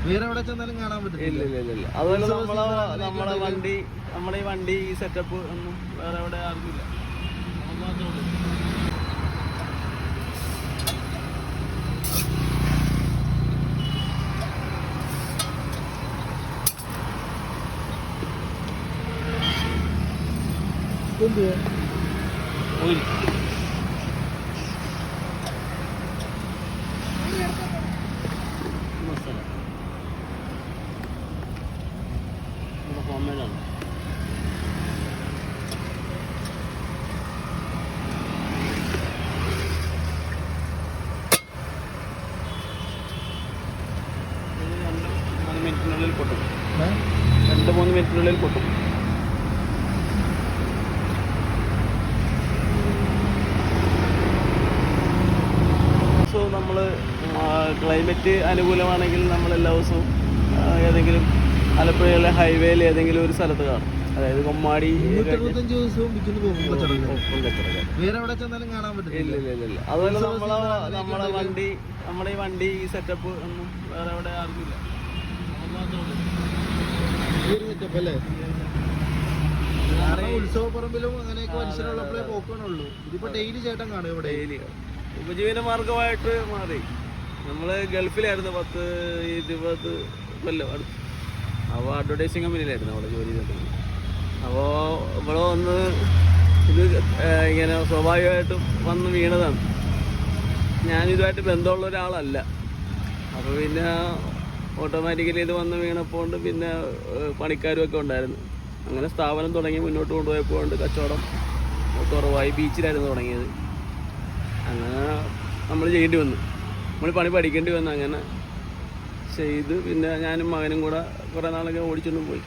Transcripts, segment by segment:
വേറെ എവിടെ ചെന്നാലും കാണാൻ പറ്റില്ല. ഇല്ല. അതുപോലെ നമ്മുടെ ഈ വണ്ടി ഈ സെറ്റപ്പ് ഒന്നും വേറെ എവിടെ ആർക്കില്ല. ഹോംമേഡാണ്. മിനിറ്റിനുള്ളിൽ പൊട്ടും. 2-3 മിനിറ്റിനുള്ളിൽ പൊട്ടും. നമ്മൾ ക്ലൈമറ്റ് അനുകൂലമാണെങ്കിൽ നമ്മൾ എല്ലാ ദിവസവും ഏതെങ്കിലും ആലപ്പുഴയിലെ ഹൈവേയിൽ ഏതെങ്കിലും ഒരു സ്ഥലത്ത് കാണും. അതായത് കൊമ്മാടി. 365 ദിവസവും വേറെ എവിടെ ചെന്നാലും കാണാൻ പറ്റില്ല. ഇല്ല. അതുപോലെ നമ്മുടെ ഈ വണ്ടി ഈ സെറ്റപ്പ് ഒന്നും വേറെ എവിടെ ആർക്കില്ല. ഉത്സവപ്പറമ്പിലും അങ്ങനെയൊക്കെ മനുഷ്യരുള്ളപ്പോഴേ പോക്കണുള്ളൂ. ഇതിപ്പോ ഡെയിലി ചേട്ടൻ കാണും ഇവിടെ. ഡെയിലി ഉപജീവന മാർഗമായിട്ട് മാറി. നമ്മൾ ഗൾഫിലായിരുന്നു 10-20 കൊല്ലം അടുത്ത്. അപ്പോൾ അഡ്വർടൈസിങ് കമ്പനിയിലായിരുന്നു അവിടെ ജോലി ചെയ്തിട്ടുണ്ട്. അപ്പോൾ ഇവിടെ വന്ന് ഇത് ഇങ്ങനെ സ്വാഭാവികമായിട്ടും വന്ന് വീണതാണ്. ഞാനിതുമായിട്ട് ബന്ധമുള്ള ഒരാളല്ല. അപ്പോൾ പിന്നെ ഓട്ടോമാറ്റിക്കലി ഇത് വന്ന് വീണപ്പോൾ പിന്നെ പണിക്കാരുമൊക്കെ ഉണ്ടായിരുന്നു. അങ്ങനെ സ്ഥാപനം തുടങ്ങി മുന്നോട്ട് കൊണ്ടുപോയപ്പോൾ കച്ചവടം കുറവായി. ബീച്ചിലായിരുന്നു തുടങ്ങിയത്. അങ്ങനെ നമ്മൾ ചെയ്യേണ്ടി വന്നു. നമ്മൾ പണി പഠിക്കേണ്ടി വന്നു. അങ്ങനെ ചെയ്ത് പിന്നെ ഞാനും മകനും കൂടെ കുറേ നാളൊക്കെ ഓടിച്ചൊന്നും പോയി.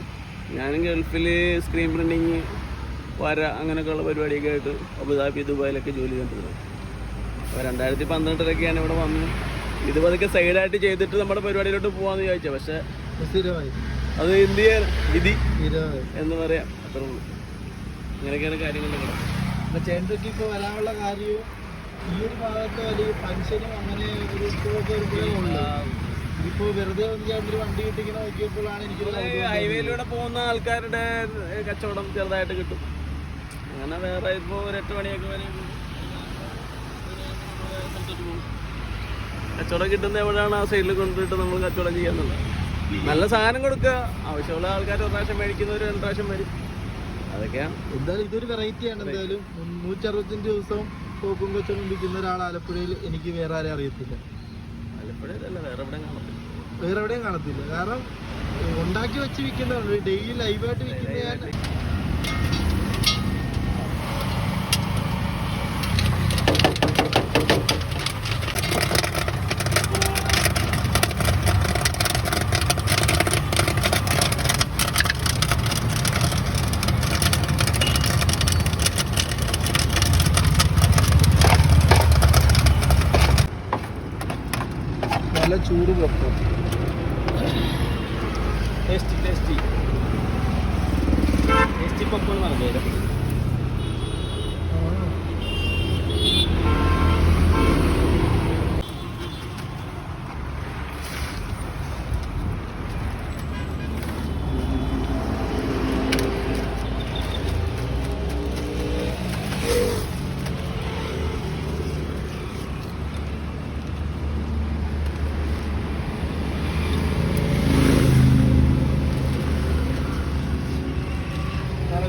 ഞാനും ഗൾഫിൽ സ്ക്രീൻ പ്രിൻറ്റിങ്, വര അങ്ങനെയൊക്കെയുള്ള പരിപാടിയൊക്കെ ആയിട്ട് അബുദാബി, ദുബായിലൊക്കെ ജോലി ചെയ്തിട്ടുണ്ട്. അപ്പോൾ 2012 ഇവിടെ വന്നു. ഇത് പതുക്കെ സൈഡായിട്ട് ചെയ്തിട്ട് നമ്മുടെ പരിപാടിയിലോട്ട് പോകാമെന്ന് ചോദിച്ചാൽ, പക്ഷേ അത് എന്ത് ചെയ്യാൻ വിധി എന്ന് പറയാം. അത്രേ ഉള്ളൂ. അങ്ങനെയൊക്കെയാണ് കാര്യങ്ങൾ. അപ്പോൾ ചേട്ടയ്ക്ക് ഇപ്പോൾ വരാനുള്ള കാര്യവും ഈ ഒരു ഭാഗത്ത് വലിയ പെൻഷനും അങ്ങനെ ഒരു ഇഷ്ടമൊക്കെ ഒരുപാടുണ്ട്. ഇതിപ്പോൾ വെറുതെ ഒരു വണ്ടി കിട്ടിങ്ങനെ നോക്കിയപ്പോഴാണ് എനിക്ക് ഹൈവേയിലൂടെ പോകുന്ന ആൾക്കാരുടെ കച്ചവടം ചെറുതായിട്ട് കിട്ടും. അങ്ങനെ വേറെ ഇപ്പോൾ ഒരു 8 മണിയൊക്കെ വരെ കച്ചവടം കിട്ടുന്ന എവിടെയാണ് ആ സൈഡിൽ കൊണ്ടിട്ട് നമ്മൾ കച്ചവടം ചെയ്യാന്നുള്ളത്. നല്ല സാധനം കൊടുക്കുക. ആവശ്യമുള്ള ആൾക്കാർ 1 പ്രാവശ്യം മേടിക്കുന്നവർ 2 പ്രാവശ്യം വരും. അതൊക്കെയാണ്. എന്തായാലും ഇതൊരു വെറൈറ്റിയാണ്. എന്തായാലും 365 ദിവസവും പോക്കും കൊച്ചും വിൽക്കുന്ന ഒരാൾ ആലപ്പുഴയിൽ എനിക്ക് വേറെ ആരെയും അറിയത്തില്ല. ആലപ്പുഴയിലല്ല, വേറെ എവിടെയും കാണത്തില്ല. കാരണം ഉണ്ടാക്കി വെച്ച് വിൽക്കുന്നതാണ്. ഡെയിലി ലൈവായിട്ട് വിൽക്കുന്ന നല്ല ചൂട് പുറത്തും. ടേസ്റ്റി പപ്പം എന്ന് പറഞ്ഞത്.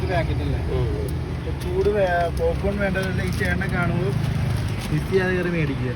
പാക്കറ്റല്ലേ ചൂട് പോപ്കോൺ വേണ്ടതല്ല. ഈ ചേട്ടനെ കാണുമ്പോൾ മിസ് ചെയ്യാതെ കയറി മേടിക്കുക.